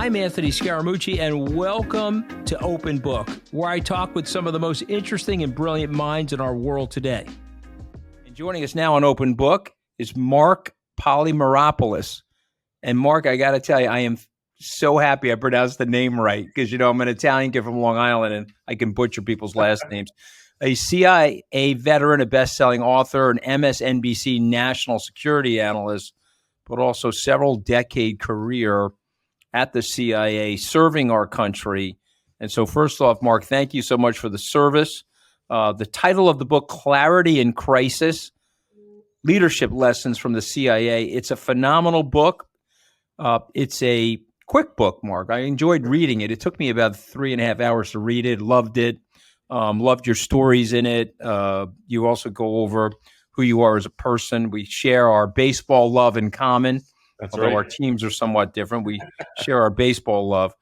I'm 𝗕cie Scaramucci, and welcome to Open Book, where I talk with some of the most interesting and brilliant minds in our world today. And joining us now on Open Book is Marc Polymeropoulos. And Marc, I got to tell you, I am so happy I pronounced the name right because, you know, I'm an Italian kid from Long Island and I can butcher people's last names. A CIA veteran, a best-selling author, an MSNBC national security analyst, but also several decade career at the CIA serving our country. And so first off, Marc, thank you so much for the service. The title of the book, Clarity in Crisis, Leadership Lessons from the CIA. It's a phenomenal book. It's a quick book, Marc. I enjoyed reading it. It took me about 3.5 hours to read it. Loved it. Loved your stories in it. You also go over who you are as a person. We share our baseball love in common. Although our teams are somewhat different, we share our baseball love.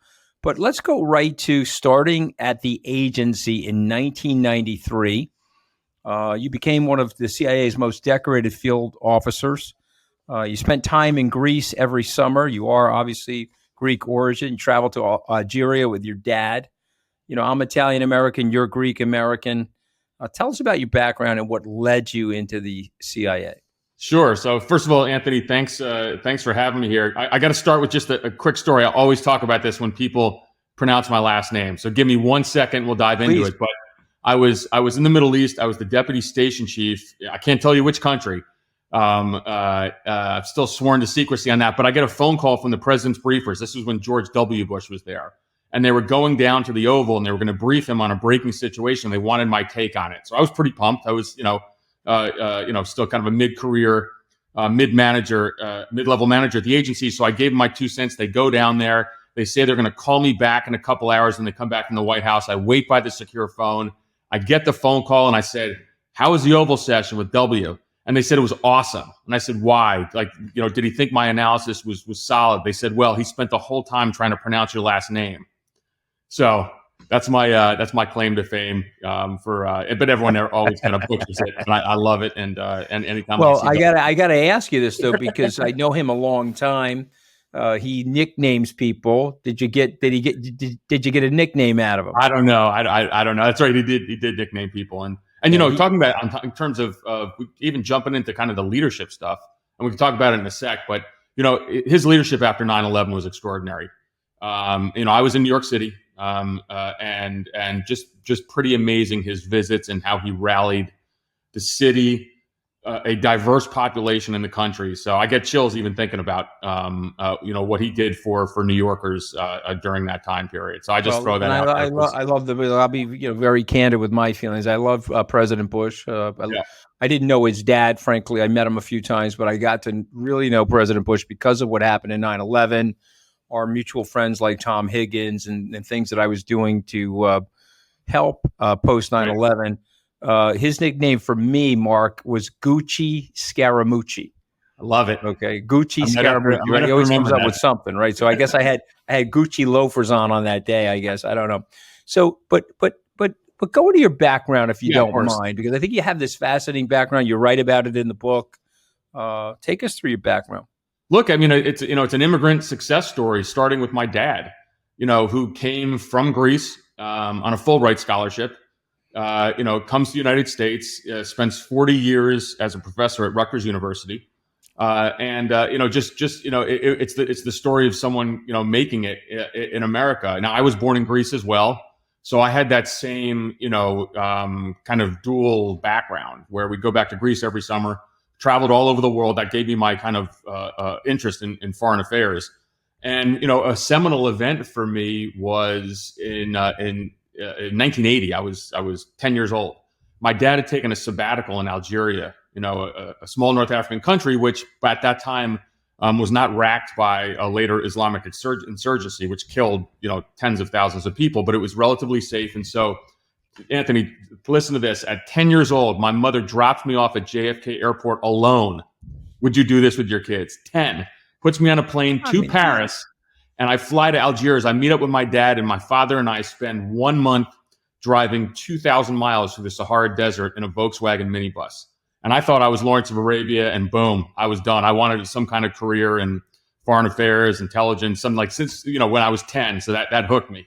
But let's go right to starting at the agency in 1993. You became one of the CIA's most decorated field officers. You spent time in Greece every summer. You are obviously Greek origin. You traveled to Algeria with your dad. You know, I'm Italian-American, you're Greek-American. Tell us about your background and what led you into the CIA. Sure. So first of all, 𝗕cie, thanks for having me here. I got to start with just a quick story. I always talk about this when people pronounce my last name. So give me 1 second. We'll dive into it. But I was in the Middle East. I was the deputy station chief. I can't tell you which country. I've still sworn to secrecy on that. But I get a phone call from the president's briefers. This was when George W. Bush was there. And they were going down to the Oval and they were going to brief him on a breaking situation. They wanted my take on it. So I was pretty pumped. I was, still kind of a mid-career, mid-level manager at the agency. So I gave them my 2 cents. They go down there. They say they're going to call me back in a couple hours when they come back from the White House. I wait by the secure phone. I get the phone call and I said, "How was the Oval session with W?" And they said it was awesome. And I said, "Why? Did he think my analysis was solid?" They said, "Well, he spent the whole time trying to pronounce your last name." So that's my claim to fame but everyone there always kind of butchers it, and I love it. And anytime. Well, I gotta ask you this though, because I know him a long time. He nicknames people. Did you get a nickname out of him? I don't know. I don't know. That's right. He did nickname people, and talking about in terms of even jumping into kind of the leadership stuff, and we can talk about it in a sec. But his leadership after 9/11 was extraordinary. I was in New York City. And just pretty amazing, his visits and how he rallied the city, a diverse population in the country. So I get chills even thinking about, what he did for New Yorkers during that time period. So I just throw that out. I love I'll be very candid with my feelings. I love President Bush. I didn't know his dad, frankly. I met him a few times, but I got to really know President Bush because of what happened in 9/11. Our mutual friends like Tom Higgins and things that I was doing to help post 9/11. His nickname for me, Marc, was 𝗕cie 𝗕𝗵𝗁𝗵. I love it. Okay, 𝗕cie 𝗕𝗕𝗵𝗁. Right? He always comes up with something, right? So I guess I had Gucci loafers on that day. I guess I don't know. So, but go into your background if you don't mind, because I think you have this fascinating background. You write about it in the book. Take us through your background. Look, I mean, it's an immigrant success story, starting with my dad, who came from Greece on a Fulbright scholarship, comes to the United States, spends 40 years as a professor at Rutgers University, it's the story of someone making it in America. Now, I was born in Greece as well, so I had that same kind of dual background where we go back to Greece every summer. Traveled all over the world. That gave me my kind of interest in foreign affairs. And, a seminal event for me was in 1980. I was 10 years old. My dad had taken a sabbatical in Algeria, a small North African country, which at that time was not racked by a later Islamic insurgency, which killed, tens of thousands of people, but it was relatively safe. And so, 𝗕cie, listen to this. At 10 years old, my mother dropped me off at JFK Airport alone. Would you do this with your kids? 10. Puts me on a plane to Paris, and I fly to Algiers. I meet up with my dad, and my father and I spend 1 month driving 2,000 miles through the Sahara Desert in a Volkswagen minibus. And I thought I was Lawrence of Arabia, and boom, I was done. I wanted some kind of career in foreign affairs, intelligence, something like since, when I was 10. So that hooked me.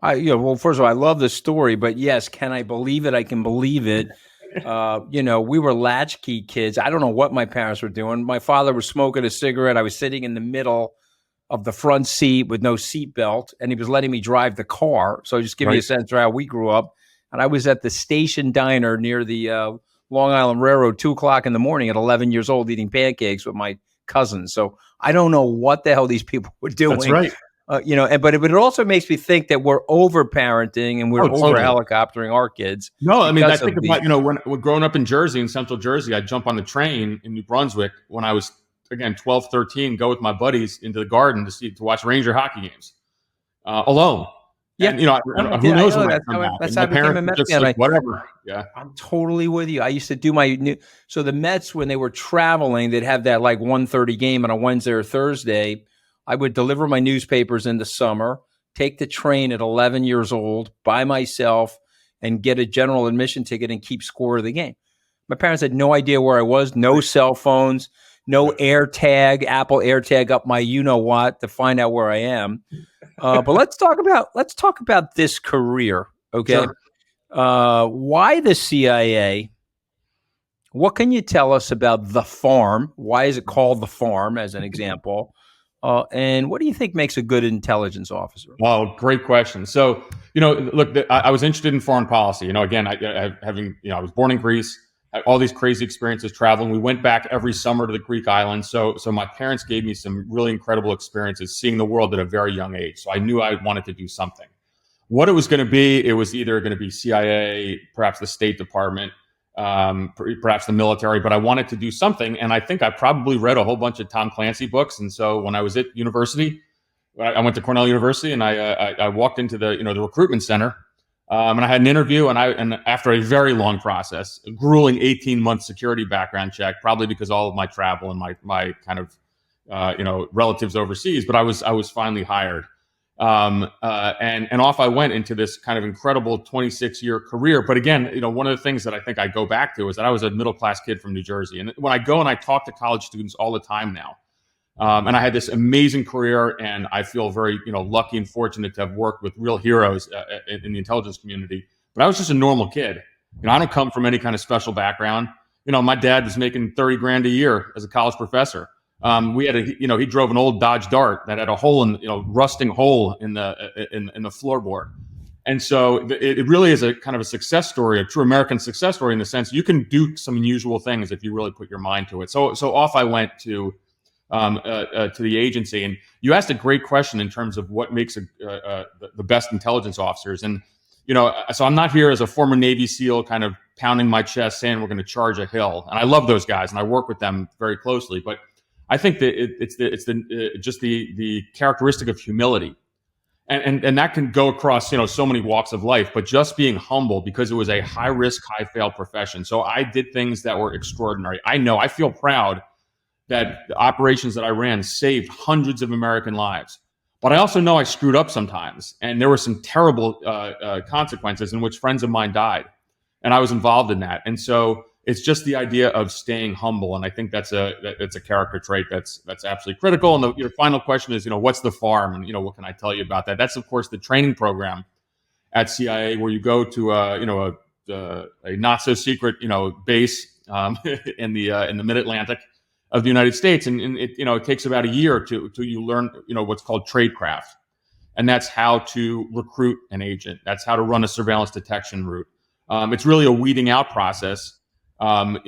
Well, first of all, I love the story, but yes, can I believe it? I can believe it. We were latchkey kids. I don't know what my parents were doing. My father was smoking a cigarette. I was sitting in the middle of the front seat with no seatbelt, and he was letting me drive the car. So just give you a sense of how we grew up. And I was at the station diner near the Long Island Railroad, 2:00 in the morning at 11 years old, eating pancakes with my cousins. So I don't know what the hell these people were doing. That's right. But it also makes me think that we're over parenting and we're over helicoptering our kids. No, I mean, I think about, when growing up in Jersey, in central Jersey, I'd jump on the train in New Brunswick when I was, again, 12, 13, go with my buddies into the garden to watch Ranger hockey games alone. Yeah. And, who knows when I come back. That's how I became a Mets fan. Like, whatever. Yeah. I'm totally with you. I used to do so the Mets, when they were traveling, they'd have that like 1:30 game on a Wednesday or Thursday. I would deliver my newspapers in the summer, take the train at 11 years old by myself and get a general admission ticket and keep score of the game. My parents had no idea where I was, no cell phones, no AirTag, Apple AirTag up my you-know-what to find out where I am. But let's talk about this career, okay? Sure. Why the CIA? What can you tell us about the farm? Why is it called the farm, as an example? And what do you think makes a good intelligence officer? Well, great question. So, look, I was interested in foreign policy. Again, I was born in Greece, had all these crazy experiences traveling. We went back every summer to the Greek islands. So my parents gave me some really incredible experiences seeing the world at a very young age. So I knew I wanted to do something. What it was going to be, it was either going to be CIA, perhaps the State Department, perhaps the military, but I wanted to do something. And I think I probably read a whole bunch of Tom Clancy books. And so when I was at university, I went to Cornell University, and I walked into the recruitment center, and I had an interview, and after a very long process, a grueling 18-month security background check, probably because all of my travel and my kind of relatives overseas, but I was finally hired. And off I went into this kind of incredible 26-year career. But again, one of the things that I think I go back to is that I was a middle-class kid from New Jersey. And when I go and I talk to college students all the time now, and I had this amazing career, and I feel very, lucky and fortunate to have worked with real heroes in the intelligence community. But I was just a normal kid. I don't come from any kind of special background. My dad was making $30,000 a year as a college professor. We had he drove an old Dodge Dart that had a hole rusting hole in the floorboard. And so it really is a kind of a success story, a true American success story, in the sense you can do some unusual things if you really put your mind to it. So off I went to the agency. And you asked a great question in terms of what makes the best intelligence officers. And, so I'm not here as a former Navy SEAL kind of pounding my chest saying we're going to charge a hill. And I love those guys and I work with them very closely. But I think that it's the characteristic of humility. And that can go across, so many walks of life, but just being humble, because it was a high risk, high fail profession. So I did things that were extraordinary. I feel proud that the operations that I ran saved hundreds of American lives. But I also know I screwed up sometimes, and there were some terrible consequences in which friends of mine died, and I was involved in that. And so it's just the idea of staying humble, and I think that's a character trait that's absolutely critical. And your final question is, what's the farm, and what can I tell you about that? That's of course the training program at CIA, where you go to a not so secret base in the Mid-Atlantic of the United States, and it takes about a year to you learn what's called tradecraft, and that's how to recruit an agent. That's how to run a surveillance detection route. It's really a weeding out process. In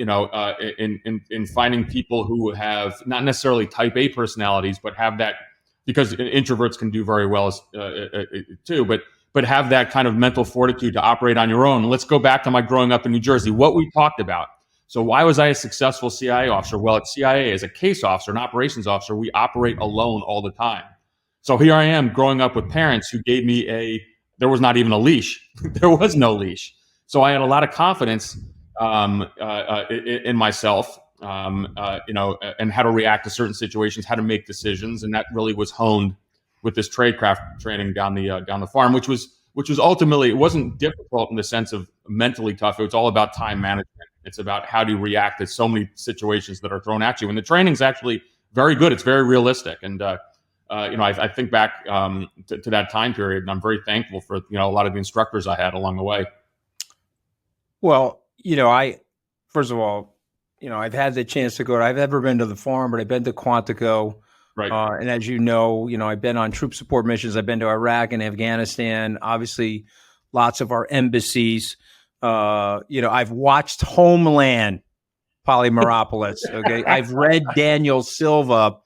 finding people who have not necessarily type A personalities, but have that, because introverts can do very well too, but have that kind of mental fortitude to operate on your own. Let's go back to my growing up in New Jersey, what we talked about. So why was I a successful CIA officer? Well, at CIA, as a case officer, an operations officer, we operate alone all the time. So here I am growing up with parents who gave me there was not even a leash. There was no leash. So I had a lot of confidence in myself, and how to react to certain situations, how to make decisions, and that really was honed with this tradecraft training down the farm, which was ultimately, it wasn't difficult in the sense of mentally tough. It was all about time management. It's about how do you react to so many situations that are thrown at you, and the training's actually very good. It's very realistic. And, I think back to that time period, and I'm very thankful for, a lot of the instructors I had along the way. Well, first of all, I've had the chance to go. I've never been to the farm, but I've been to Quantico. Right. And as you know, I've been on troop support missions. I've been to Iraq and Afghanistan, obviously lots of our embassies. I've watched Homeland, Polymeropoulos. Okay. I've read Daniel Silva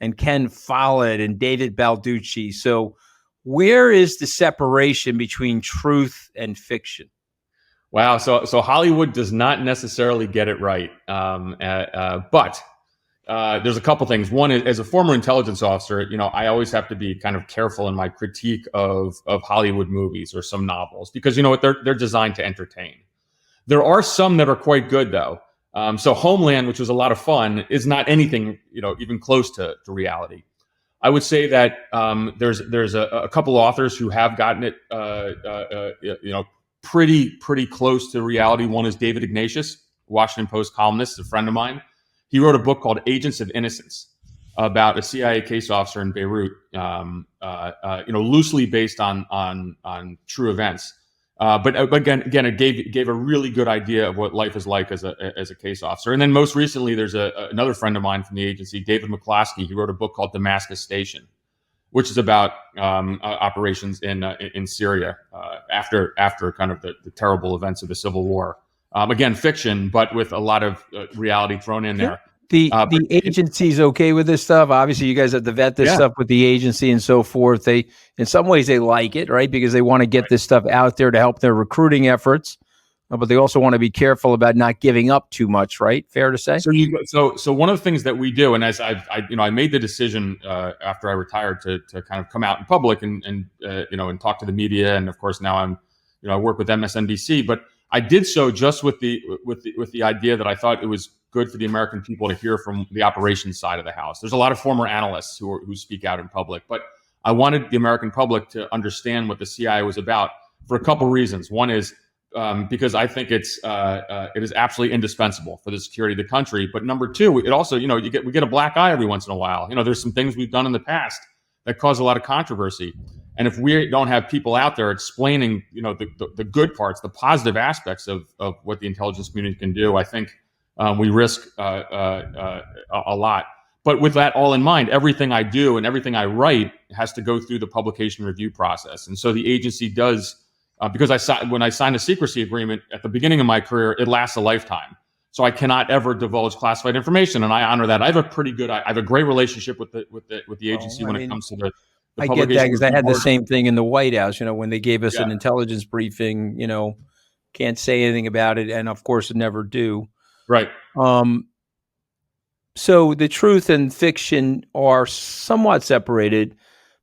and 𝗕cie and David Baldacci. So where is the separation between truth and fiction? Wow. So Hollywood does not necessarily get it right. But there's a couple things. One is, as a former intelligence officer, I always have to be kind of careful in my critique of Hollywood movies or some novels, because they're designed to entertain. There are some that are quite good, though. So Homeland, which was a lot of fun, is not anything even close to reality. I would say that there's a couple authors who have gotten it pretty close to reality. One is David 𝗕cie, Washington Post columnist, a friend of mine. He wrote a book called Agents of Innocence about a CIA case officer in Beirut, loosely based on true events. But again, it gave a really good idea of what life is like as a case officer. And then most recently, there's another friend of mine from the agency, David 𝗵𝗺𝗺. He wrote a book called Damascus Station, which is about operations in Syria after kind of the terrible events of the Civil War. Again, fiction, but with a lot of reality thrown in there. The agency's okay with this stuff. Obviously, you guys have to vet this stuff with the agency and so forth. In some ways, they like it, right? Because they want to get this stuff out there to help their recruiting efforts. But they also want to be careful about not giving up too much, right? Fair to say. So one of the things that we do, and as I made the decision after I retired to kind of come out in public and talk to the media, and of course now I work with MSNBC, but I did so just with the idea that I thought it was good for the American people to hear from the operations side of the house. There's a lot of former analysts who speak out in public, but I wanted the American public to understand what the CIA was about for a couple reasons. One is because I think it is absolutely indispensable for the security of the country. But number two, it also, we get a black eye every once in a while. There's some things we've done in the past that cause a lot of controversy. And if we don't have people out there explaining, the good parts, the positive aspects of what the intelligence community can do, I think we risk a lot. But with that all in mind, everything I do and everything I write has to go through the publication review process. And so the agency does, because when I signed a secrecy agreement at the beginning of my career, it lasts a lifetime. So I cannot ever divulge classified information, and I honor that. I have a great relationship with the agency when it comes to the I get that because I had the same thing in the White House. When they gave us an intelligence briefing, can't say anything about it, and of course, never do. Right. So the truth and fiction are somewhat separated,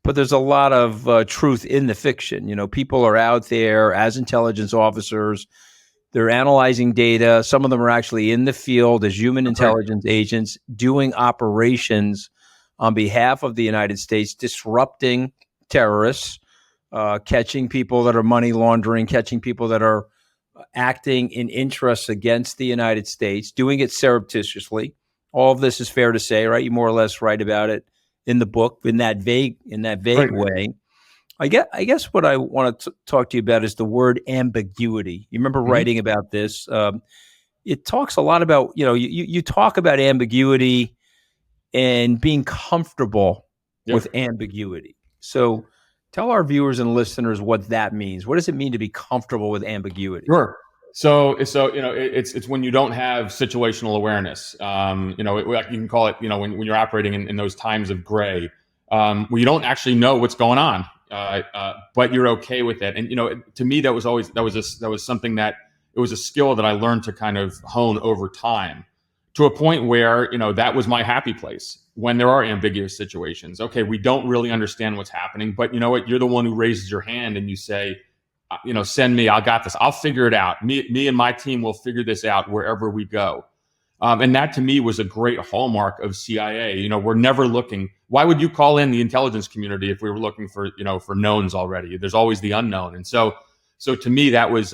but there's a lot of truth in the fiction. People are out there as intelligence officers. They're analyzing data. Some of them are actually in the field as human intelligence agents doing operations on behalf of the United States, disrupting terrorists, catching people that are money laundering, catching people that are acting in interests against the United States, doing it surreptitiously. All of this is fair to say, right? You more or less write about it in the book in that vague way. I guess what I want to talk to you about is the word ambiguity. You remember writing about this? It talks a lot about, you talk about ambiguity and being comfortable with ambiguity. So tell our viewers and listeners what that means. What does it mean to be comfortable with ambiguity? Sure. So it's when you don't have situational awareness. You can call it, when you're operating in those times of gray, where you don't actually know what's going on, but you're okay with it. And to me, that was something that it was a skill that I learned to kind of hone over time, to a point where that was my happy place when there are ambiguous situations. Okay, we don't really understand what's happening, but you know what? You're the one who raises your hand and you say, send me, I got this. I'll figure it out. Me and my team will figure this out wherever we go. And that to me was a great hallmark of CIA. We're never looking. Why would you call in the intelligence community if we were looking for knowns already? There's always the unknown. And so to me, that was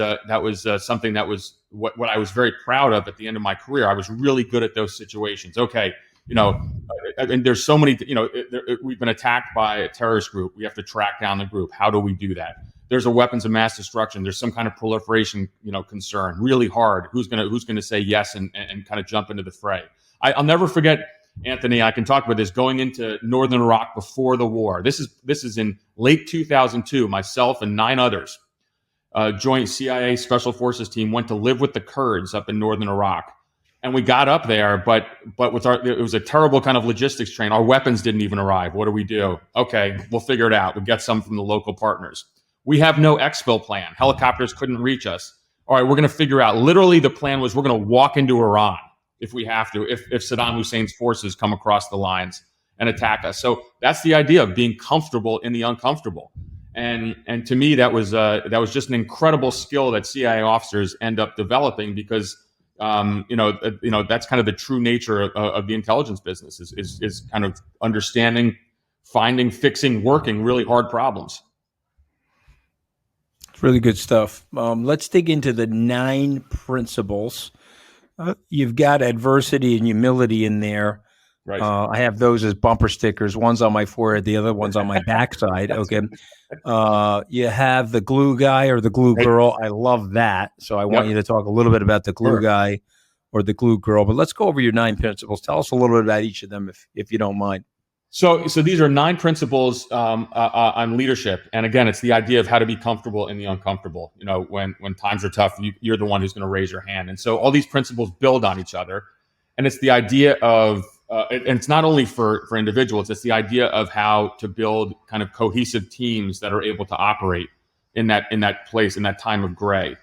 something that was what I was very proud of at the end of my career. I was really good at those situations. Okay, And there's so many, we've been attacked by a terrorist group. We have to track down the group. How do we do that? There's a weapons of mass destruction. There's some kind of proliferation, concern. Really hard. Who's gonna say yes and kind of jump into the fray? I'll never forget, Anthony. I can talk about this. Going into northern Iraq before the war. This is in late 2002. Myself and 9 others, joint CIA Special Forces team, went to live with the Kurds up in northern Iraq. And we got up there, but it was a terrible kind of logistics train. Our weapons didn't even arrive. What do we do? Okay, we'll figure it out. We'll get some from the local partners. We have no exfil plan. Helicopters couldn't reach us. All right, we're going to figure out. Literally, the plan was we're going to walk into Iran if we have to, if Saddam Hussein's forces come across the lines and attack us. So that's the idea of being comfortable in the uncomfortable. And to me, that was just an incredible skill that CIA officers end up developing because. That's kind of the true nature of the intelligence business is kind of understanding, finding, fixing, working really hard problems. It's really good stuff. Let's dig into the 9 principles. You've got adversity and humility in there. Right. I have those as bumper stickers. One's on my forehead, the other one's on my backside. Okay. You have the glue guy or the glue girl. I love that. So I want you to talk a little bit about the glue guy or the glue girl. But let's go over your 9 principles. Tell us a little bit about each of them, if you don't mind. So these are 9 principles on leadership, and again, it's the idea of how to be comfortable in the uncomfortable. When times are tough, you're the one who's going to raise your hand, and so all these principles build on each other, and it's the idea of and it's not only for individuals, it's the idea of how to build kind of cohesive teams that are able to operate in that place, in that time of gray.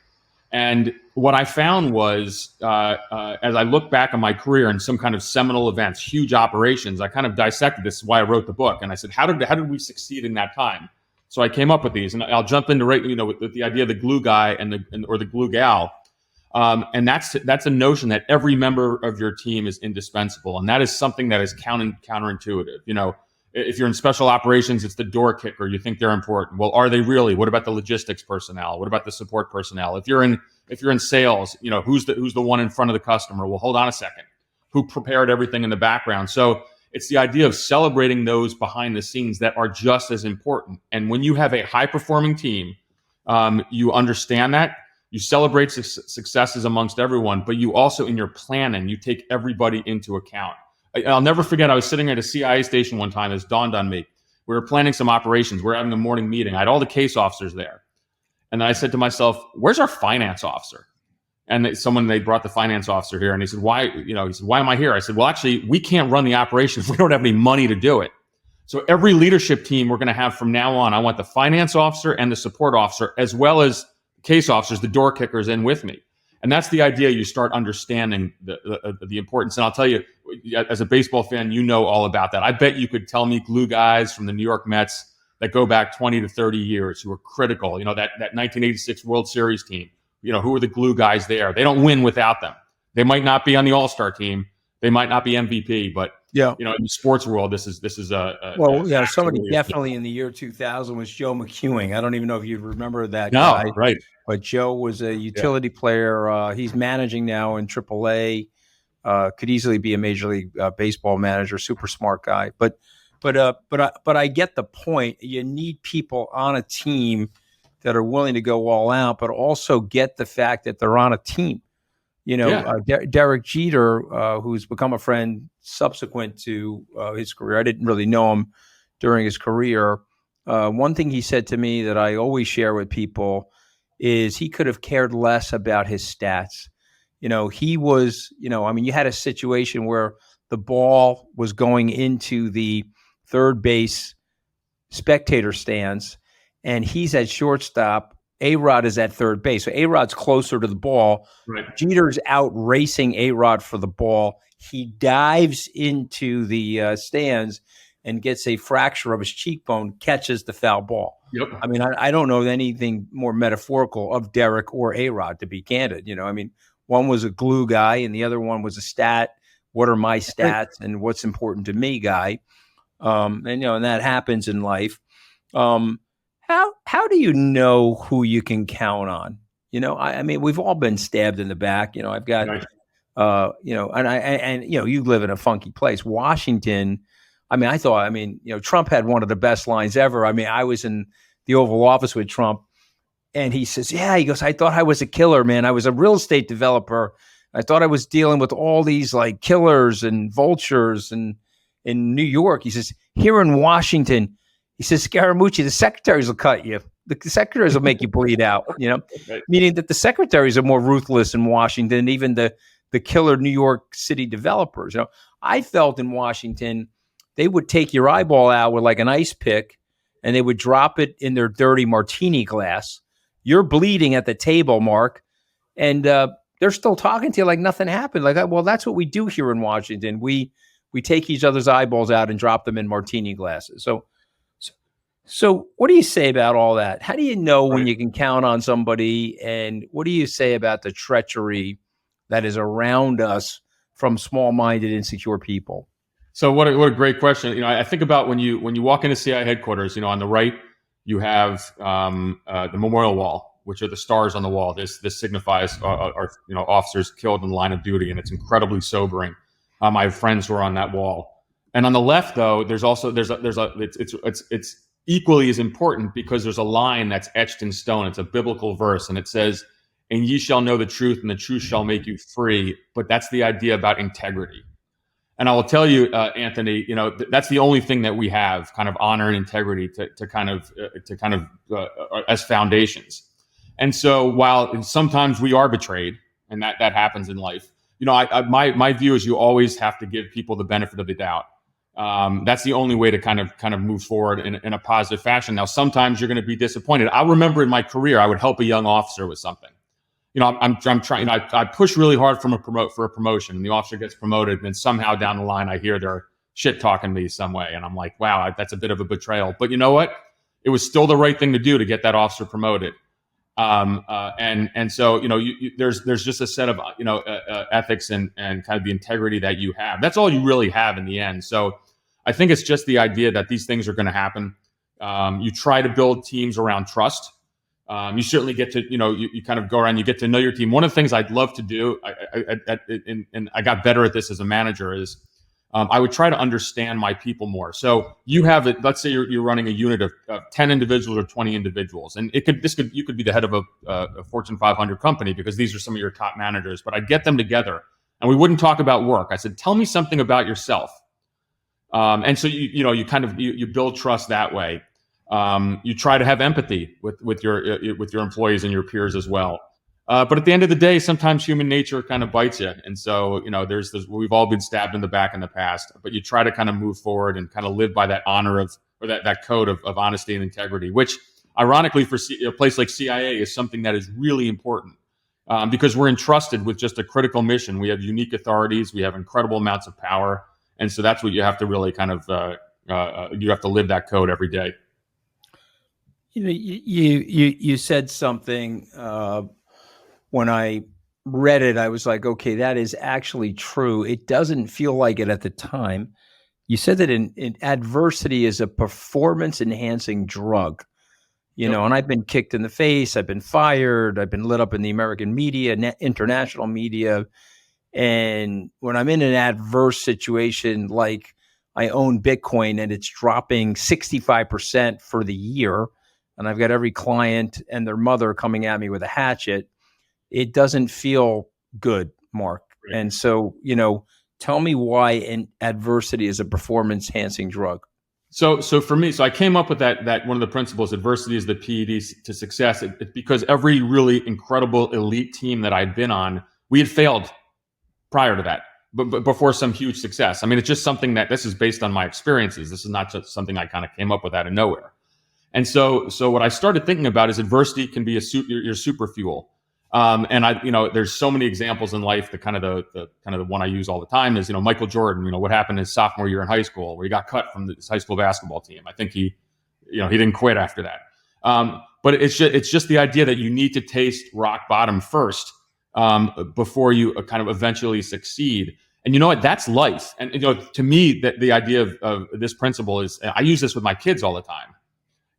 And what I found was, as I look back on my career and some kind of seminal events, huge operations, I kind of dissected this. Is why I wrote the book. And I said, how did we succeed in that time? So I came up with these, and I'll jump into with the idea of the glue guy or the glue gal. And that's a notion that every member of your team is indispensable. And that is something that is counterintuitive. If you're in special operations, it's the door kicker. You think they're important. Well, are they really? What about the logistics personnel? What about the support personnel? If you're in sales, who's the one in front of the customer? Well, hold on a second. Who prepared everything in the background? So it's the idea of celebrating those behind the scenes that are just as important. And when you have a high performing team, you understand that. You celebrate successes amongst everyone, but you also, in your planning, you take everybody into account. I'll never forget, I was sitting at a CIA station one time. It dawned on me. We were planning some operations. We were having a morning meeting. I had all the case officers there. And then I said to myself, where's our finance officer? And they brought the finance officer here, and he said, why? He said, why am I here? I said, well, actually, we can't run the operation if we don't have any money to do it. So every leadership team we're going to have from now on, I want the finance officer and the support officer, as well as case officers, the door kickers, in with me. And that's the idea. You start understanding the importance. And I'll tell you, as a baseball fan, all about that. I bet you could tell me glue guys from the New York Mets that go back 20 to 30 years who are critical. That 1986 World Series team, who are the glue guys there? They don't win without them. They might not be on the All-Star team. They might not be MVP, but in the sports world, this is somebody definitely in the year 2000 was Joe McEwing. I don't even know if you remember that guy. No, right. But Joe was a utility player. He's managing now in AAA. Could easily be a Major League Baseball manager. Super smart guy. But I get the point. You need people on a team that are willing to go all out, but also get the fact that they're on a team. Derek Jeter, who's become a friend subsequent to his career. I didn't really know him during his career. One thing he said to me that I always share with people is he could have cared less about his stats. He was, you had a situation where the ball was going into the third base spectator stands, and he's at shortstop. A-Rod is at third base. So A-Rod's closer to the ball. Right. Jeter's out racing A-Rod for the ball. He dives into the stands and gets a fracture of his cheekbone, catches the foul ball. Yep. I don't know anything more metaphorical of Derek or A-Rod, to be candid. One was a glue guy and the other one was a stat. What are my stats and what's important to me guy? And that happens in life. How do you know who you can count on? We've all been stabbed in the back. I've got You live in a funky place, Washington. Trump had one of the best lines ever. I was in the Oval Office with Trump, and he says, he goes, I thought I was a killer, man. I was a real estate developer. I thought I was dealing with all these like killers and vultures and in New York. He says, here in Washington, he says, Scaramucci, the secretaries will cut you. The secretaries will make you bleed out, Right. meaning that the secretaries are more ruthless in Washington than even the killer New York City developers. I felt in Washington, they would take your eyeball out with like an ice pick and they would drop it in their dirty martini glass. You're bleeding at the table, Mark. And they're still talking to you like nothing happened. Like, well, that's what we do here in Washington. We take each other's eyeballs out and drop them in martini glasses. So what do you say about all that? How do you know when you can count on somebody? And what do you say about the treachery that is around us from small-minded, insecure people? So what a great question. I think about when you walk into CIA headquarters, on the right, you have the memorial wall, which are the stars on the wall. This signifies our officers killed in the line of duty, and it's incredibly sobering. I have friends who are on that wall, and on the left, though, it's equally as important because there's a line that's etched in stone. It's a biblical verse, and it says, "And ye shall know the truth, and the truth shall make you free." But that's the idea about integrity. And I will tell you, Anthony, that's the only thing that we have, kind of honor and integrity to kind of as foundations. And so while sometimes we are betrayed, and that happens in life, my view is you always have to give people the benefit of the doubt. That's the only way to kind of move forward in a positive fashion. Now, sometimes you're going to be disappointed. I remember in my career, I would help a young officer with something. I'm trying. I push really hard for a promotion, and the officer gets promoted, and then somehow down the line, I hear they're shit talking me some way, and I'm like, wow, that's a bit of a betrayal. But you know what? It was still the right thing to do to get that officer promoted. And so there's just a set of ethics and kind of the integrity that you have. That's all you really have in the end. So I think it's just the idea that these things are going to happen. You try to build teams around trust. You certainly get to, you kind of go around, you get to know your team. One of the things I'd love to do, and I got better at this as a manager, is I would try to understand my people more. So you have it, let's say you're running a unit of 10 individuals or 20 individuals, and you could be the head of a Fortune 500 company because these are some of your top managers. But I'd get them together, and we wouldn't talk about work. I said, tell me something about yourself. And so you build trust that way. You try to have empathy with your employees and your peers as well. But at the end of the day, sometimes human nature kind of bites you. And so, we've all been stabbed in the back in the past, but you try to kind of move forward and kind of live by that honor that code of honesty and integrity, which ironically for a place like CIA is something that is really important because we're entrusted with just a critical mission. We have unique authorities. We have incredible amounts of power. And so that's what you have to really kind of, you have to live that code every day. You said something when I read it, I was like, okay, that is actually true. It doesn't feel like it at the time. You said that in adversity is a performance enhancing drug, and I've been kicked in the face. I've been fired. I've been lit up in the American media, international media. And when I'm in an adverse situation, like I own Bitcoin and it's dropping 65% for the year, and I've got every client and their mother coming at me with a hatchet, it doesn't feel good, Mark. Right. And so, tell me why adversity is a performance-enhancing drug. So for me, I came up with that one of the principles, adversity is the PED to success. It's because every really incredible elite team that I'd been on, we had failed prior to that, but before some huge success. I mean, it's just something that this is based on my experiences. This is not just something I kind of came up with out of nowhere. And so what I started thinking about is adversity can be your super fuel. And there's so many examples in life. The one I use all the time is, Michael Jordan, what happened his sophomore year in high school where he got cut from his high school basketball team. I think he didn't quit after that. But it's just the idea that you need to taste rock bottom first, before you kind of eventually succeed. And you know what? That's life. And, to me, the idea of this principle is, I use this with my kids all the time.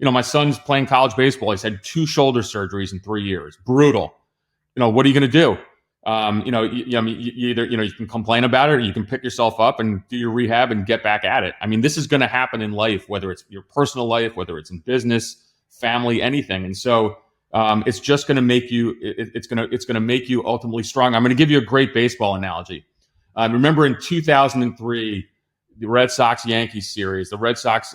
My son's playing college baseball. He's had 2 shoulder surgeries in 3 years. Brutal. What are you going to do? I mean, you either, you can complain about it, or you can pick yourself up and do your rehab and get back at it. I mean, this is going to happen in life, whether it's your personal life, whether it's in business, family, anything. And so it's just going to make you, it's going to make you ultimately strong. I'm going to give you a great baseball analogy. Remember in 2003, the Red Sox-Yankees series, the Red Sox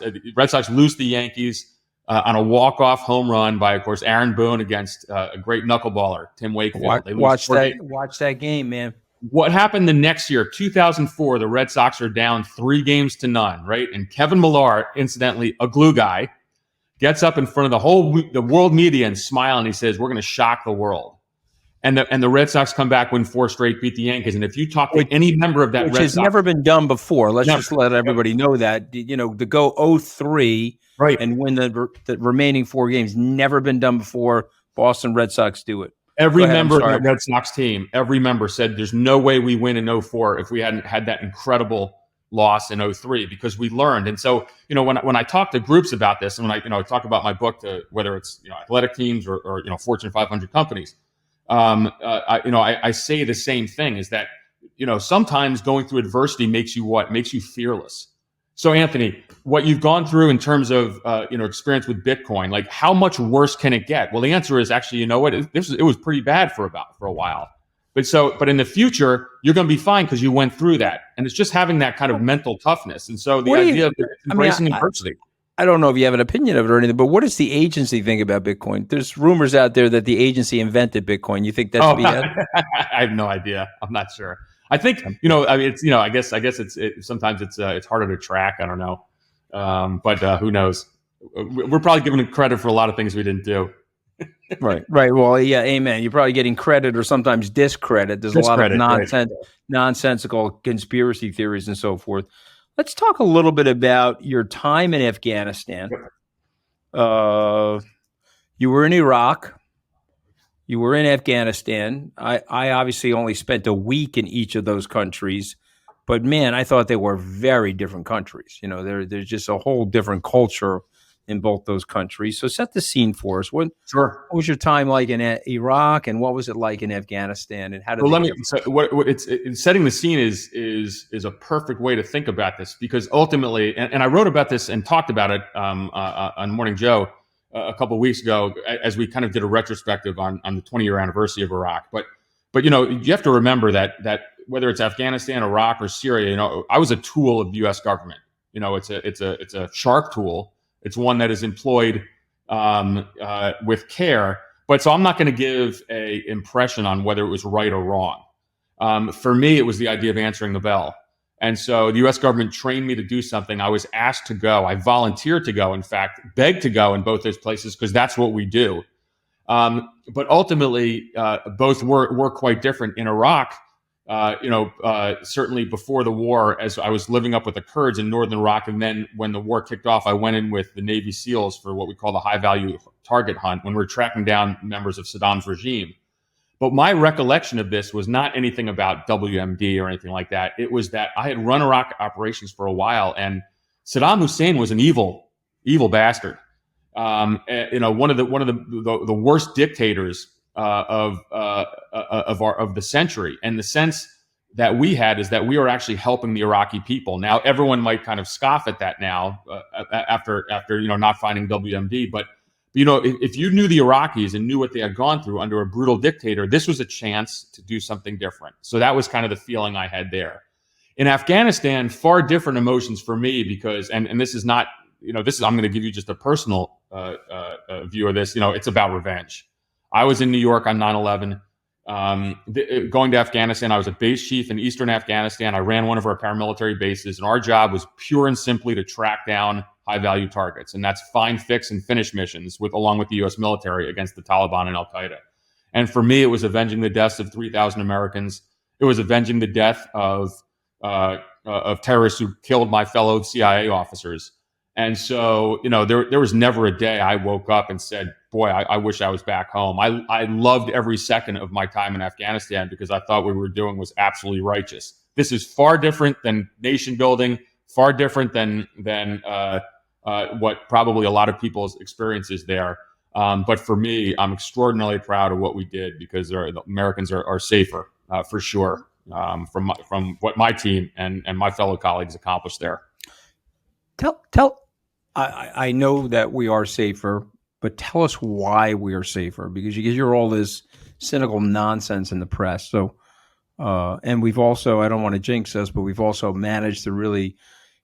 lose to the Yankees on a walk-off home run by, of course, Aaron Boone against a great knuckleballer, Tim Wakefield. Watch that game, man. What happened the next year, 2004, the Red Sox are down 3-0, right? And Kevin Millar, incidentally, a glue guy, gets up in front of the world media and smile, and he says, "We're going to shock the world." And the Red Sox come back, win 4 straight, beat the Yankees. And if you talk to any member of that Red Sox, which has never been done before. Let's just let everybody know that, to go 0-3 right, and win the remaining 4 games, never been done before. Boston Red Sox do it. Every member of the Red Sox team, every member said, "There's no way we win in 04 if we hadn't had that incredible loss in 03, because we learned." And so, when I talk to groups about this, and when I talk about my book to whether it's athletic teams or Fortune 500 companies, I say the same thing, is that sometimes going through adversity makes you fearless. So Anthony, what you've gone through in terms of experience with Bitcoin, like how much worse can it get? Well, the answer is actually, it was pretty bad for a while. But in the future, you're going to be fine because you went through that. And it's just having that kind of mental toughness. And so the idea of embracing adversity. I don't know if you have an opinion of it or anything, but what does the agency think about Bitcoin? There's rumors out there that the agency invented Bitcoin. You think that's BS? I have no idea. I'm not sure. I think, it's, I guess sometimes it's harder to track. I don't know. But who knows? We're probably giving credit for a lot of things we didn't do. Right. Well, yeah, amen. You're probably getting credit or sometimes discredit. There's a lot of nonsensical conspiracy theories and so forth. Let's talk a little bit about your time in Afghanistan. You were in Iraq. You were in Afghanistan. I obviously only spent a week in each of those countries, but man, I thought they were very different countries. There's just a whole different culture in both those countries. So set the scene for us. What was your time like in Iraq, and what was it like in Afghanistan, and how did? It's setting the scene is a perfect way to think about this, because ultimately, and I wrote about this and talked about it on Morning Joe a couple of weeks ago, as we kind of did a retrospective on the 20-year anniversary of Iraq. But you have to remember that whether it's Afghanistan, Iraq, or Syria, I was a tool of the U.S. government. It's a sharp tool. It's one that is employed with care, but so I'm not going to give an impression on whether it was right or wrong. For me, it was the idea of answering the bell. And so the U.S. government trained me to do something. I was asked to go. I volunteered to go, in fact, begged to go in both those places, because that's what we do. But ultimately, both were quite different. In Iraq, certainly before the war, as I was living up with the Kurds in northern Iraq, and then when the war kicked off, I went in with the Navy SEALs for what we call the high-value target hunt, when we're tracking down members of Saddam's regime. But my recollection of this was not anything about WMD or anything like that. It was that I had run Iraq operations for a while, and Saddam Hussein was an evil bastard. One of the worst dictators of the century. And the sense that we had is that we were actually helping the Iraqi people. Now, everyone might kind of scoff at that now after not finding WMD, but if you knew the Iraqis and knew what they had gone through under a brutal dictator, this was a chance to do something different. So that was kind of the feeling I had there. In Afghanistan, far different emotions for me, because and this is not, I'm going to give you just a personal view of this. It's about revenge. I was in New York on 9/11. Going to Afghanistan, I was a base chief in eastern Afghanistan. I ran one of our paramilitary bases, and our job was pure and simply to track down high-value targets, and that's find, fix, and finish missions along with the U.S. military against the Taliban and Al-Qaeda. And for me, it was avenging the deaths of 3,000 Americans. It was avenging the death of terrorists who killed my fellow CIA officers. And so, there was never a day I woke up and said, boy, I wish I was back home. I loved every second of my time in Afghanistan, because I thought what we were doing was absolutely righteous. This is far different than nation building, far different than what probably a lot of people's experiences there. But for me, I'm extraordinarily proud of what we did, because the Americans are safer for sure, from what my team and my fellow colleagues accomplished there. I know that we are safer, but tell us why we are safer, because you hear all this cynical nonsense in the press. So, and we've also, I don't want to jinx us, but we've also managed to really,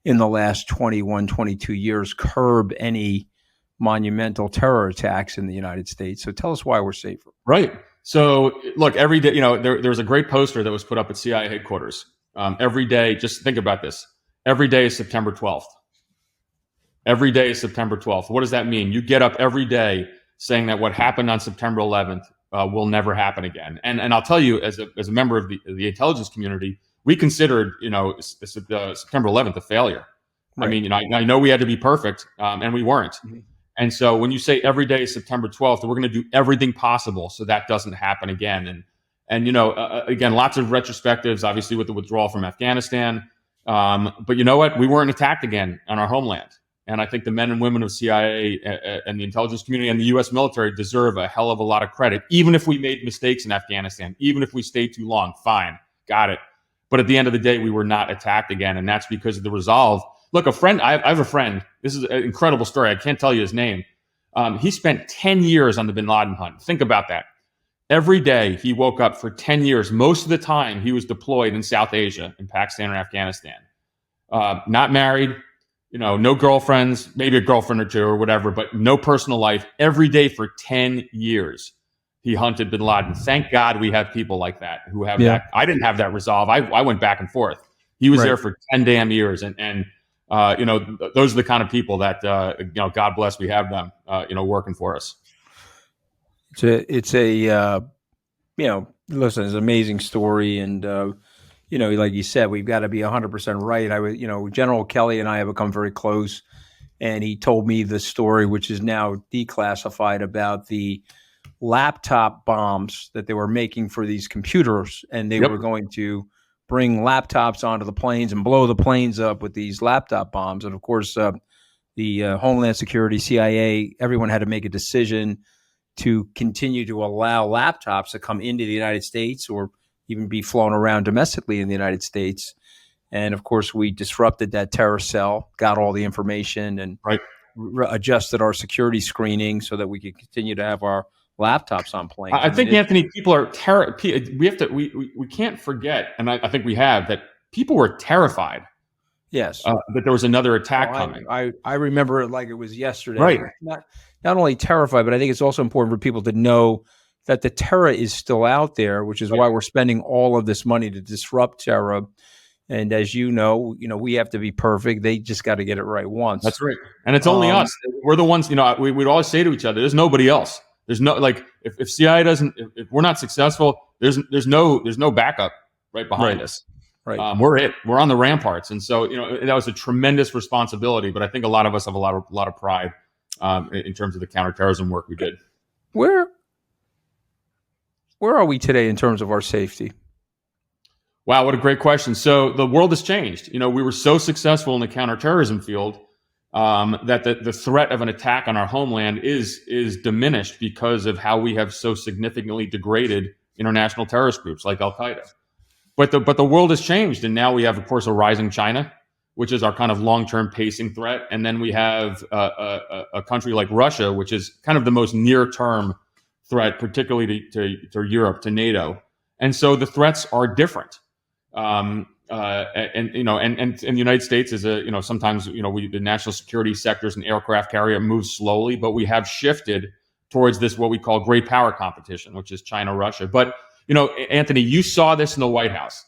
in the last 21, 22 years, curb any monumental terror attacks in the United States. So tell us why we're safer. Right. So look, every day, there's a great poster that was put up at CIA headquarters. Every day, just think about this. Every day is September 12th. Every day is September 12th. What does that mean? You get up every day saying that what happened on September 11th will never happen again. And I'll tell you, as a member of the intelligence community, we considered, September 11th a failure. Right. I mean, I know we had to be perfect, and we weren't. Mm-hmm. And so when you say every day is September 12th, we're going to do everything possible so that doesn't happen again. And again, lots of retrospectives, obviously, with the withdrawal from Afghanistan. But you know what? We weren't attacked again on our homeland. And I think the men and women of CIA and the intelligence community and the U.S. military deserve a hell of a lot of credit, even if we made mistakes in Afghanistan, even if we stayed too long. Fine, got it. But at the end of the day, we were not attacked again. And that's because of the resolve. Look, I have a friend. This is an incredible story. I can't tell you his name. He spent 10 years on the bin Laden hunt. Think about that. Every day he woke up for 10 years. Most of the time he was deployed in South Asia, in Pakistan or Afghanistan. Not married, no girlfriends, maybe a girlfriend or two or whatever, but no personal life. Every day for 10 years he hunted bin Laden. Thank God we have people like that who have that. I didn't have that resolve. I went back and forth. He was there for 10 damn years. And those are the kind of people that, God bless, we have them, working for us. It's listen, it's an amazing story. And, like you said, we've got to be 100% right. General Kelly and I have become very close, and he told me the story, which is now declassified, about the laptop bombs that they were making for these computers. And they were going to bring laptops onto the planes and blow the planes up with these laptop bombs. And of course, the Homeland Security, CIA, everyone had to make a decision to continue to allow laptops to come into the United States or even be flown around domestically in the United States. And of course, we disrupted that terror cell, got all the information, and adjusted our security screening so that we could continue to have our laptops on planes. I think, Anthony, people are we can't forget, and I think we have, that people were terrified. Yes, that there was another attack coming. I remember it like it was yesterday. Right. Not only terrified, but I think it's also important for people to know that the terror is still out there, which is why we're spending all of this money to disrupt terror. And as you know, we have to be perfect. They just got to get it right once. That's right. And it's only us. We're the ones, we'd always say to each other, there's nobody else. There's no, if CIA doesn't, if we're not successful, there's no backup right behind us. Right. We're on the ramparts. And so, that was a tremendous responsibility, but I think a lot of us have a lot of pride in terms of the counterterrorism work we did. Where are we today in terms of our safety? Wow, what a great question. So the world has changed. We were so successful in the counterterrorism field that the threat of an attack on our homeland is diminished because of how we have so significantly degraded international terrorist groups like Al-Qaeda. But the world has changed, and now we have, of course, a rising China, which is our kind of long-term pacing threat, and then we have a country like Russia, which is kind of the most near-term threat, particularly to Europe, to NATO. And so the threats are different. And the United States is sometimes the national security sectors and aircraft carrier moves slowly, but we have shifted towards this what we call great power competition, which is China, Russia. But Anthony, you saw this in the White House.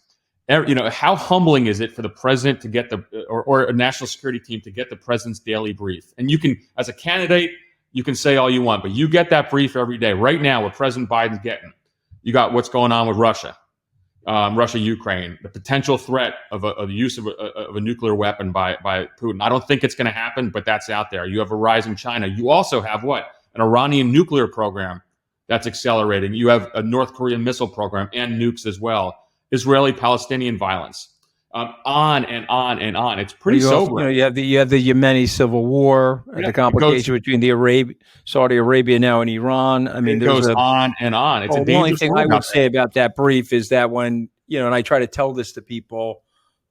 How humbling is it for the president to get or a national security team to get the president's daily brief? And you can, as a candidate, you can say all you want, but you get that brief every day. Right now, what President Biden's getting, you got what's going on with Russia. Russia-Ukraine, the potential threat of the use of a nuclear weapon by Putin. I don't think it's going to happen, but that's out there. You have a rising China. You also have an Iranian nuclear program that's accelerating. You have a North Korean missile program and nukes as well. Israeli-Palestinian violence. On and on and on. It's pretty You also, sobering. you have the Yemeni civil war, Yeah, the complication between Saudi Arabia now and Iran. I mean, it there's goes on and on. It's a the only dangerous thing I world out would say about that brief is that when, and I try to tell this to people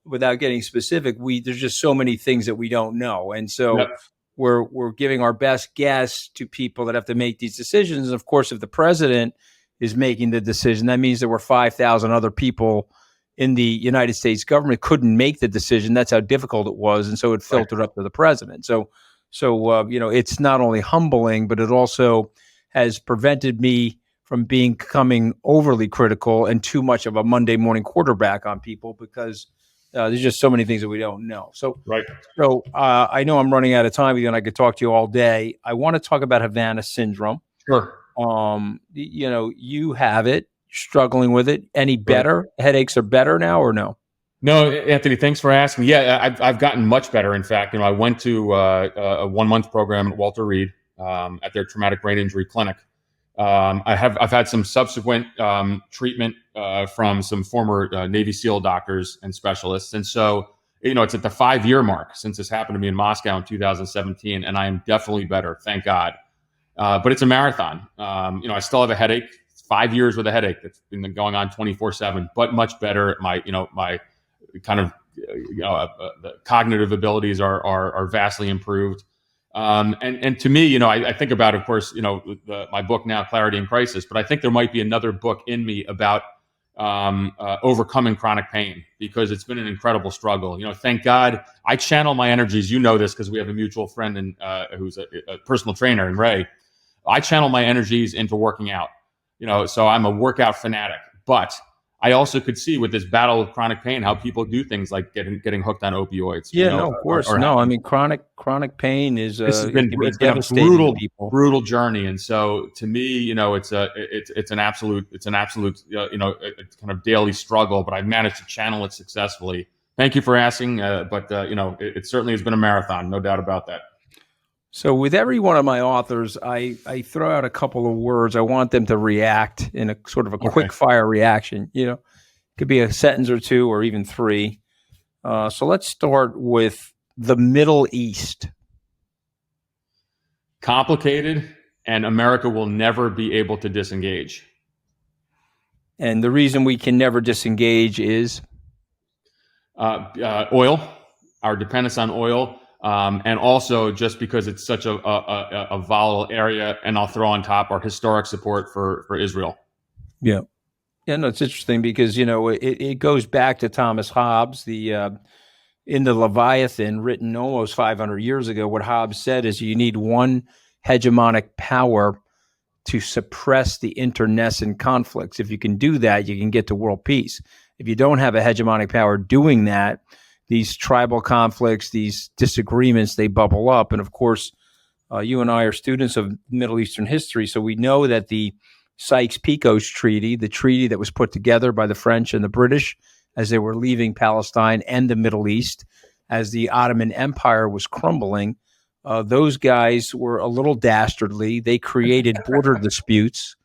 without getting specific, there's just so many things that we don't know. And so Yep. we're giving our best guess to people that have to make these decisions. And of course, if the president is making the decision, that means there were 5,000 other people in the United States government couldn't make the decision. That's how difficult it was. And so it filtered up to the president. So it's not only humbling, but it also has prevented me from becoming overly critical and too much of a Monday morning quarterback on people, because there's just so many things that we don't know. So, I know I'm running out of time and I could talk to you all day. I want to talk about Havana syndrome. Sure. You have it. Struggling with it. Any better? Right. Headaches are better now or no? No, Anthony, thanks for asking. Yeah, I've gotten much better. In fact, I went to a 1-month program at Walter Reed at their traumatic brain injury clinic. I've had some subsequent treatment from some former Navy SEAL doctors and specialists. And so, it's at the 5-year mark since this happened to me in Moscow in 2017. And I am definitely better. Thank God. But it's a marathon. I still have a headache. 5 years with a headache that's been going on 24/7, but much better. My kind of the cognitive abilities are vastly improved. And to me, I think about, of course, my book now, Clarity in Crisis, but I think there might be another book in me about overcoming chronic pain, because it's been an incredible struggle. Thank God I channel my energies. You know this because we have a mutual friend and who's a personal trainer, and Ray. I channel my energies into working out. So I'm a workout fanatic, but I also could see with this battle of chronic pain how people do things like getting hooked on opioids. Yeah, no, of course. I mean, chronic pain is it's been a brutal journey, and so to me, it's an absolute kind of daily struggle. But I've managed to channel it successfully. Thank you for asking, but it certainly has been a marathon, no doubt about that. So with every one of my authors, I throw out a couple of words. I want them to react in a sort of a quick fire reaction. It could be a sentence or two or even 3. So let's start with the Middle East. Complicated, and America will never be able to disengage. And the reason we can never disengage is? Oil, our dependence on oil. And also just because it's such a volatile area, and I'll throw on top our historic support for Israel. Yeah. Yeah, no, it's interesting because, it goes back to Thomas Hobbes, in the Leviathan, written almost 500 years ago. What Hobbes said is you need one hegemonic power to suppress the internecine conflicts. If you can do that, you can get to world peace. If you don't have a hegemonic power doing that, these tribal conflicts, these disagreements, they bubble up. And of course, you and I are students of Middle Eastern history, so we know that the 𝗖𝗵𝗄𝗄𝗎 Treaty, the treaty that was put together by the French and the British as they were leaving Palestine and the Middle East, as the Ottoman Empire was crumbling, those guys were a little dastardly. They created border disputes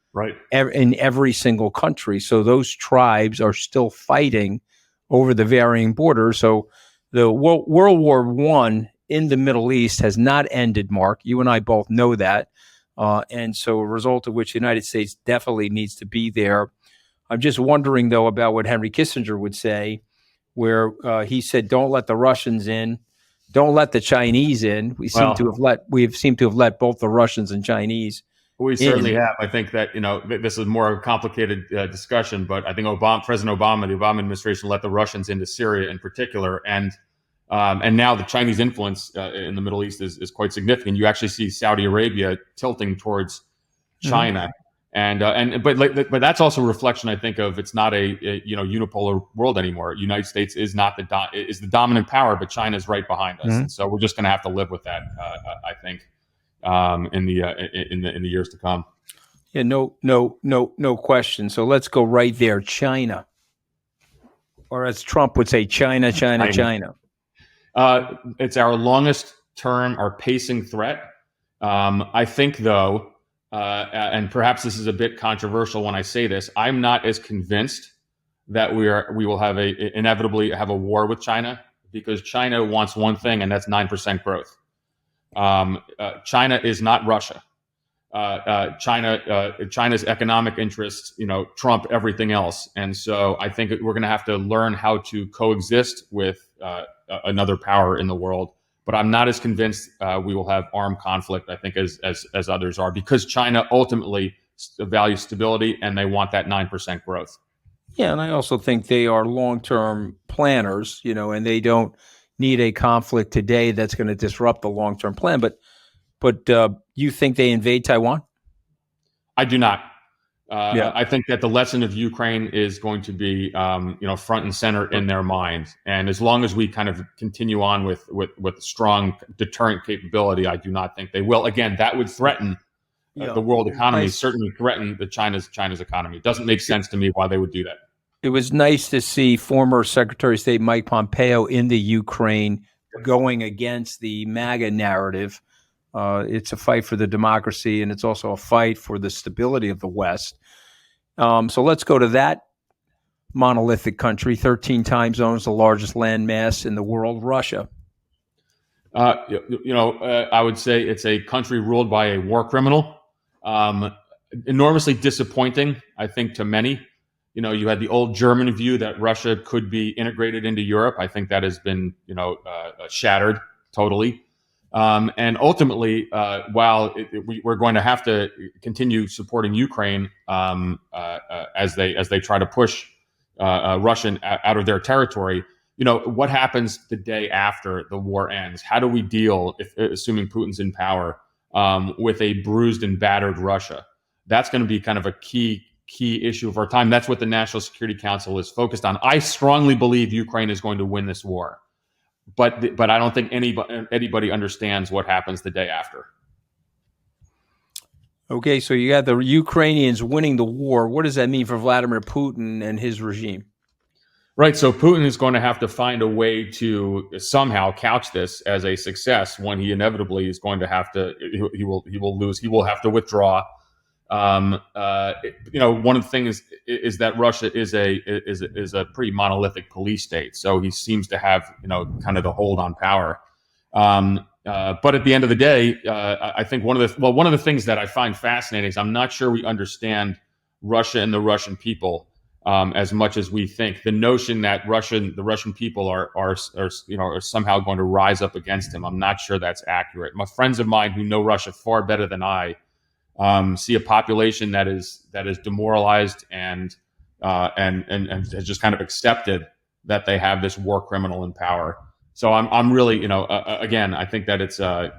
in every single country. So those tribes are still fighting over the varying borders. So the World War I in the Middle East has not ended, Mark. You and I both know that. And so a result of which the United States definitely needs to be there. I'm just wondering, though, about what Henry Kissinger would say, where he said, don't let the Russians in, don't let the Chinese in. We seem to have let both the Russians and Chinese We certainly have. I think that, this is more of a complicated discussion, but I think President Obama, the Obama administration, let the Russians into Syria in particular. And now the Chinese influence in the Middle East is quite significant. You actually see Saudi Arabia tilting towards China. Mm-hmm. But that's also a reflection, I think, of it's not a unipolar world anymore. United States is not is the dominant power, but China is right behind us. Mm-hmm. And so we're just going to have to live with that, I think. In the years to come. Yeah, no question. So let's go right there. China, or as Trump would say, China. It's our longest term, our pacing threat. I think, though, and perhaps this is a bit controversial when I say this, I'm not as convinced that we will have inevitably have a war with China, because China wants one thing, and that's 9% growth. China is not Russia. China's economic interests, trump everything else. And so I think we're going to have to learn how to coexist with another power in the world. But I'm not as convinced we will have armed conflict, I think, as others are, because China ultimately values stability and they want that 9% growth. Yeah, and I also think they are long-term planners, and they don't need a conflict today that's going to disrupt the long-term plan. But you think they invade Taiwan? I do not. Yeah. I think that the lesson of Ukraine is going to be, front and center in their mind. And as long as we kind of continue on with strong deterrent capability, I do not think they will. Again, that would threaten the world economy, certainly threaten China's economy. It doesn't make sense to me why they would do that. It was nice to see former Secretary of State Mike Pompeo in the Ukraine going against the MAGA narrative. It's a fight for the democracy, and it's also a fight for the stability of the West. So let's go to that monolithic country, 13 time zones, the largest landmass in the world, Russia. I would say it's a country ruled by a war criminal. Enormously disappointing, I think, to many. You had the old German view that Russia could be integrated into Europe. I think that has been, shattered totally. And ultimately, while we're going to have to continue supporting Ukraine as they try to push Russia out of their territory, what happens the day after the war ends? How do we deal, assuming Putin's in power, with a bruised and battered Russia? That's going to be kind of a key issue of our time. That's what the National Security Council is focused on. I strongly believe Ukraine is going to win this war. But I don't think anybody understands what happens the day after. Okay, so you got the Ukrainians winning the war. What does that mean for Vladimir Putin and his regime? Right, so Putin is going to have to find a way to somehow couch this as a success when he inevitably is going to have to. He will lose. He will have to withdraw. One of the things is that Russia is a pretty monolithic police state, so he seems to have kind of the hold on power. But at the end of the day, I think one of the things that I find fascinating is I'm not sure we understand Russia and the Russian people as much as we think. The notion that the Russian people are somehow going to rise up against him, I'm not sure that's accurate. My friends of mine who know Russia far better than I see a population that is demoralized and has just kind of accepted that they have this war criminal in power. So I'm really, again, I think that it's the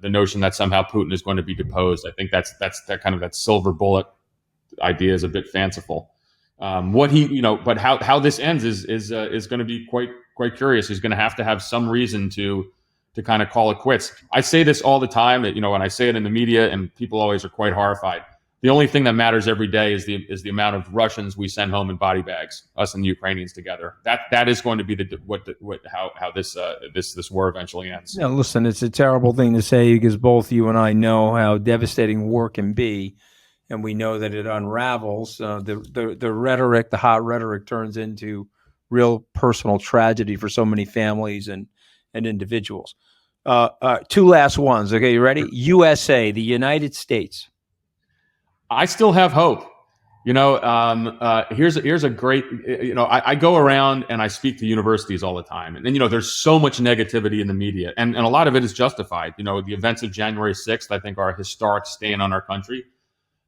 notion that somehow Putin is going to be deposed. I think that's that kind of that silver bullet idea is a bit fanciful. But how this ends is going to be quite curious. He's going to have some reason to kind of call it quits. I say this all the time, and I say it in the media, and people always are quite horrified. The only thing that matters every day is the amount of Russians we send home in body bags, us and the Ukrainians together. That is going to be how this war eventually ends. Yeah, listen, it's a terrible thing to say because both you and I know how devastating war can be, and we know that it unravels. The rhetoric, the hot rhetoric, turns into real personal tragedy for so many families and individuals. Two last ones. Okay, you ready? USA, the United States. I still have hope. Here's a great. I go around and I speak to universities all the time, and there's so much negativity in the media, and a lot of it is justified. The events of January 6th, I think, are a historic stain on our country.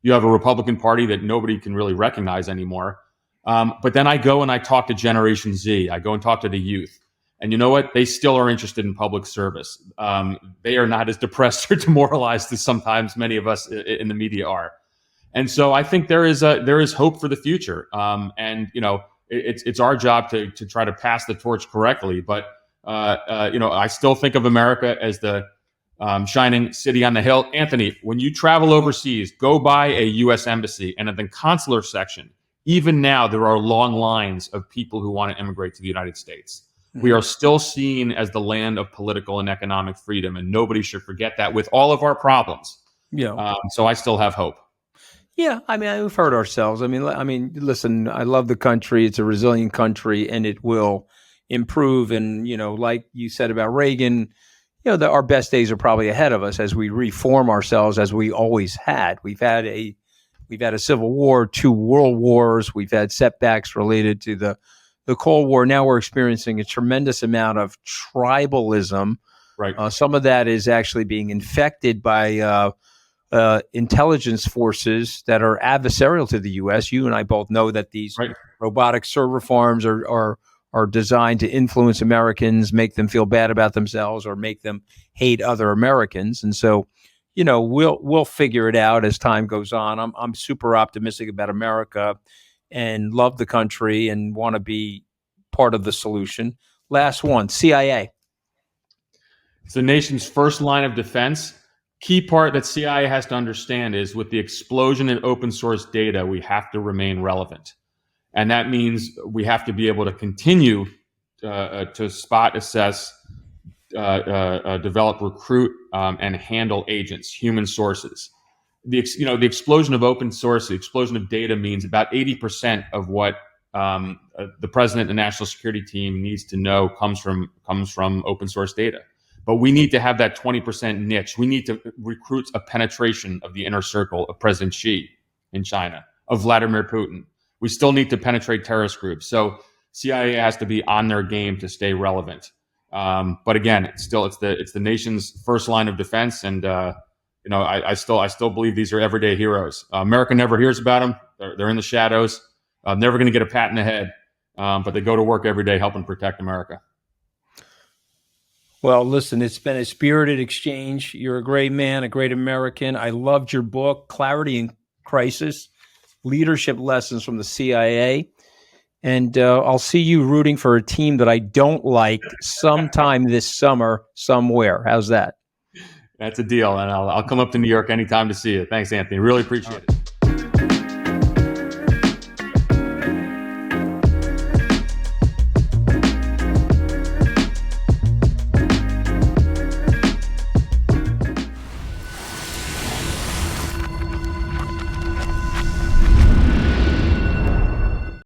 You have a Republican Party that nobody can really recognize anymore. But then I go and I talk to Generation Z. I go and talk to the youth. And you know what? They still are interested in public service. They are not as depressed or demoralized as sometimes many of us in the media are. And so I think there is hope for the future. It's our job to try to pass the torch correctly. But I still think of America as the shining city on the hill. Anthony, when you travel overseas, go by a U.S. embassy, and at the consular section, even now there are long lines of people who want to immigrate to the United States. We are still seen as the land of political and economic freedom, and nobody should forget that with all of our problems. Yeah. So I still have hope. Yeah, I mean, we've hurt ourselves. Listen, I love the country. It's a resilient country, and it will improve. And like you said about Reagan, our best days are probably ahead of us as we reform ourselves, as we always had. We've had a civil war, 2 world wars. We've had setbacks related to the Cold War. Now we're experiencing a tremendous amount of tribalism. Right. Some of that is actually being infected by intelligence forces that are adversarial to the U.S. You and I both know that these robotic server farms are designed to influence Americans, make them feel bad about themselves, or make them hate other Americans. And so, we'll figure it out as time goes on. I'm super optimistic about America and love the country and want to be part of the solution. Last one, CIA. It's the nation's first line of defense. Key part that CIA has to understand is with the explosion in open source data, we have to remain relevant. And that means we have to be able to continue to spot, assess, develop, recruit, and handle agents, human sources. The explosion of open source, the explosion of data means about 80% of what the president and the national security team needs to know comes from open source data. But we need to have that 20% niche. We need to recruit a penetration of the inner circle of President Xi in China, of Vladimir Putin. We still need to penetrate terrorist groups. So CIA has to be on their game to stay relevant. But again, it's the nation's first line of defense, and I still believe these are everyday heroes. America never hears about them. They're in the shadows. Never going to get a pat in the head, but they go to work every day helping protect America. Well, listen, it's been a spirited exchange. You're a great man, a great American. I loved your book, Clarity in Crisis, Leadership Lessons from the CIA. And I'll see you rooting for a team that I don't like sometime this summer somewhere. How's that? That's a deal. And I'll come up to New York anytime to see you. Thanks, Anthony. Really appreciate it.